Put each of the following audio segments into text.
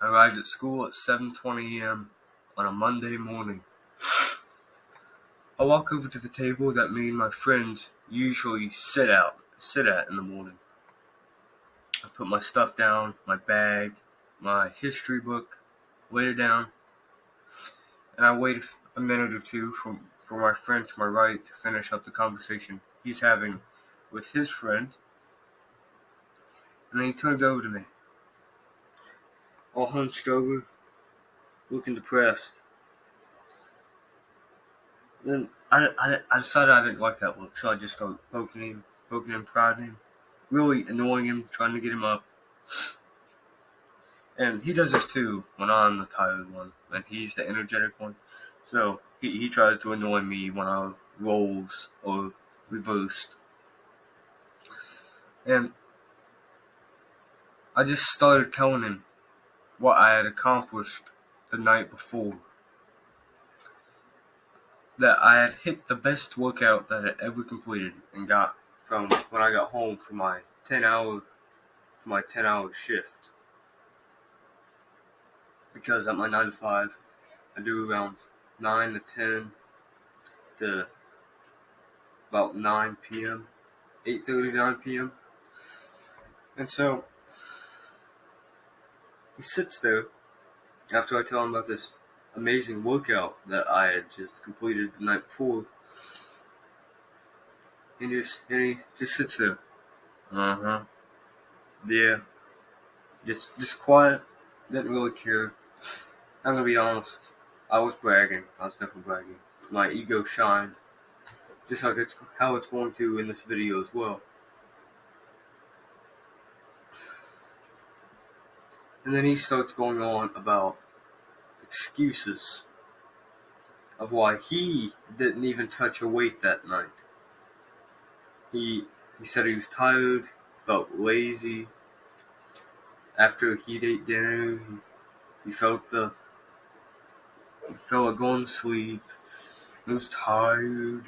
I arrived at school at 7:20 a.m. on a Monday morning. I walk over to the table that me and my friends usually sit at in the morning. I put my stuff down, my bag, my history book, laid it down, and I wait a minute or two for my friend to my right to finish up the conversation he's having with his friend, and then he turned over to me, all hunched over, looking depressed. Then I decided I didn't like that look, so I just started poking him, prodding him, really annoying him, trying to get him up. And he does this too when I'm the tired one, and he's the energetic one. So he tries to annoy me when I rolls or reversed. And I just started telling him what I had accomplished the night before. That I had hit the best workout that I had ever completed and got from when I got home from my 10-hour shift. Because at my 9 to 5, I do around 9 to 10 to about 9 p.m., 8:30 to 9 p.m. And so he sits there after I tell him about this amazing workout that I had just completed the night before, and he just sits there. Yeah. Just quiet. Didn't really care. I'm gonna be honest. I was bragging. I was definitely bragging. My ego shined, just like how it's going to in this video as well. And then he starts going on about excuses of why he didn't even touch a weight that night. He said he was tired, felt lazy. After he'd ate dinner, he felt like going to sleep. He was tired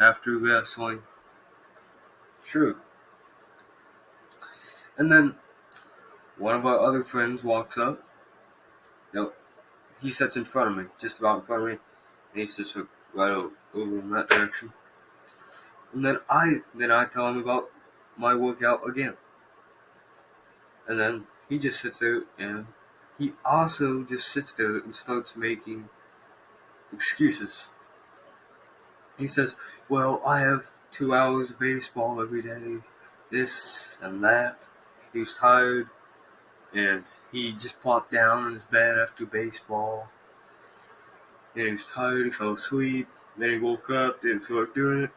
after wrestling. Sure. And then one of our other friends walks up. No, he sits in front of me, just about in front of me, and he sits right over in that direction. And then I tell him about my workout again. And then he just sits there, and he also just sits there and starts making excuses. He says, well, I have 2 hours of baseball every day, this and that. He was tired, and he just plopped down in his bed after baseball. And he was tired, he fell asleep, then he woke up, didn't feel like doing it.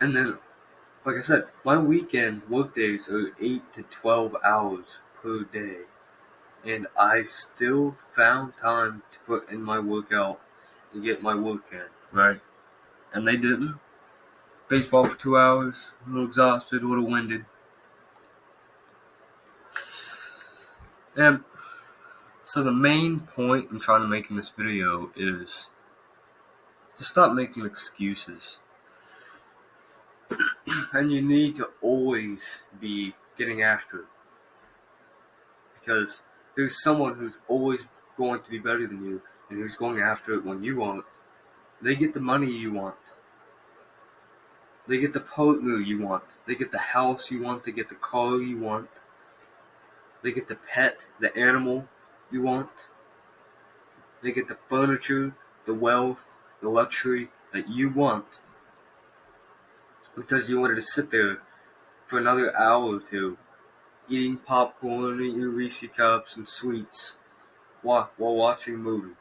And then, like I said, my weekend work days are 8 to 12 hours per day. And I still found time to put in my workout and get my work in. Right. And they didn't. Baseball for 2 hours, a little exhausted, a little winded. And so the main point I'm trying to make in this video is to stop making excuses. And you need to always be getting after it. Because there's someone who's always going to be better than you and who's going after it when you want. They get the money you want. They get the partner you want. They get the house you want. They get the car you want. They get the pet, the animal you want. They get the furniture, the wealth, the luxury that you want. Because you wanted to sit there for another hour or two, eating popcorn, eating your Reese cups and sweets while watching a movie.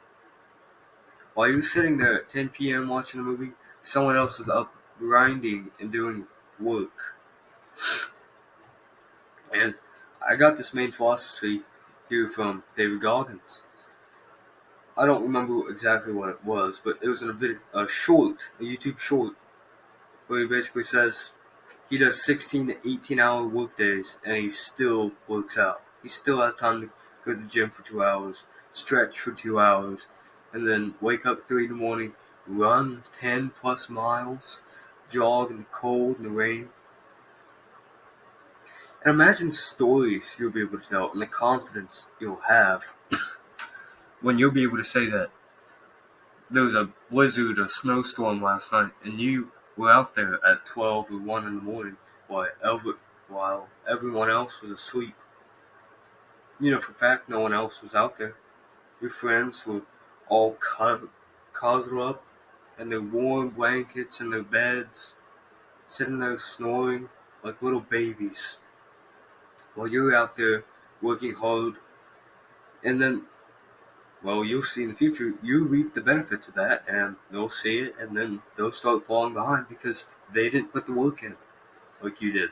While you're sitting there at 10 p.m. watching a movie, someone else is up grinding and doing work. And I got this main philosophy here from David Goggins. I don't remember exactly what it was, but it was in a YouTube short, where he basically says he does 16 to 18 hour work days and he still works out. He still has time to go to the gym for 2 hours, stretch for 2 hours, and then wake up 3 in the morning, run 10 plus miles, jog in the cold and the rain. And imagine stories you'll be able to tell and the confidence you'll have when you'll be able to say that there was a blizzard or snowstorm last night and you were out there at 12 or 1 in the morning while everyone else was asleep. You know for a fact no one else was out there. Your friends were all coddled up in their warm blankets in their beds, sitting there snoring like little babies while you're out there working hard. And then, well, you'll see in the future, you reap the benefits of that, and they'll see it, and then they'll start falling behind because they didn't put the work in like you did.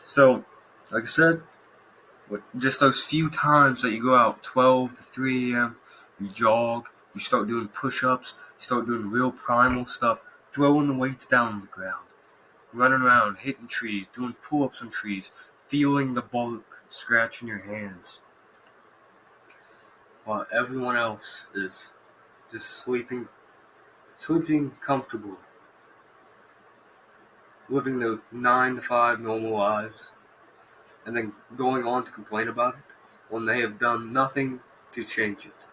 So, like I said, with just those few times that you go out 12 to 3 a.m., you jog, you start doing push-ups, you start doing real primal stuff, throwing the weights down on the ground, running around, hitting trees, doing pull-ups on trees, feeling the bark scratching your hands, while everyone else is just sleeping comfortably, living their 9 to 5 normal lives, and then going on to complain about it when they have done nothing to change it.